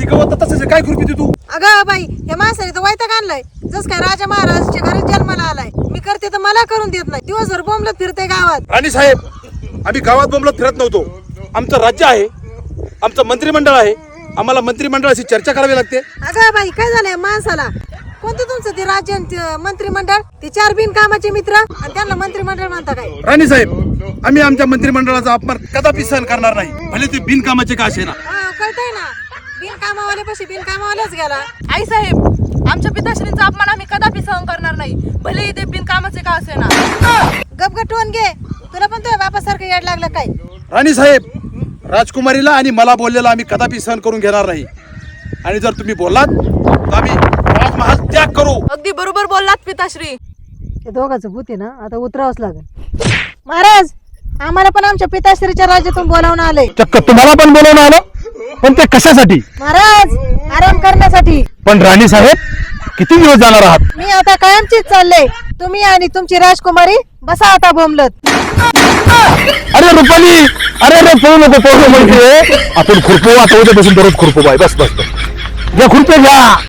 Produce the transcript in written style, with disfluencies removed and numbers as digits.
ही गवत तसंच काय खुरपी तू? अगं बाई या माणसाने तर वैताग आणलाय. जस काय राजा महाराजच्या घरात जन्माला आलाय. मी करते तर मला करून देत नाही. दिवसभर बोंबलत फिरते गावात. राणी साहेब, आम्ही गावात बोंबलत फिरत नव्हतो. आमचं राज्य आहे, आमचं मंत्रिमंडळ आहे. आम्हाला मंत्रिमंडळाशी चर्चा करावी लागते. अगं बाई काय झालंय माणसाला? कोणतं तुमचं ते राज्य आणि ते मंत्रिमंडळ? ते 4 बिनकामाचे मित्र आणि त्यांना मंत्रिमंडळ म्हणता काय? राणी साहेब, आम्ही आमच्या मंत्रिमंडळाचा अपमान कदापि सहन करणार नाही, भले ते बिनकामाचे का असे ना. कळतंय ना, बिनकामावाले पैसे बिनकामावालाच गेला. आई साहेब, आमच्या पिताश्रींचा अपमान आम्ही कदापि सहन करणार नाही, भले ते बिनकामाचे का असे ना. गपगटवून घे. तुला पण तुझ्या बापासारखं याड लागलं काय? राणी साहेब, राजकुमारीला आणि मला बोललेला आम्ही कदापि सहन करून घेणार नाही. आणि जर तुम्ही बोललात तर आम्ही राजमहाल त्याग करू. अगदी बरोबर बोललात पिताश्री. ते दोघांचं भूत आहे ना, आता उतरावंच लागेल. महाराज, आम्हाला पण आमच्या पिताश्रीच्या राज्यातून बोलावून आलंय. चक्क तुम्हाला पण बोलवून आलं, पण ते कशासाठी? महाराज, आराम करण्यासाठी. पण राणी साहेब, किती दिवस जाणार आहात? मी आता कायमचीच चालले. तुम्ही आणि तुमची राजकुमारी बसा आता बोंबलत. अरे रुपाली, अरे पळू नको म्हणते. आपण खुरपू, आता उद्यापासून दररोज खुरपू बाय. बस बस बस, घ्या खुरपे घ्या.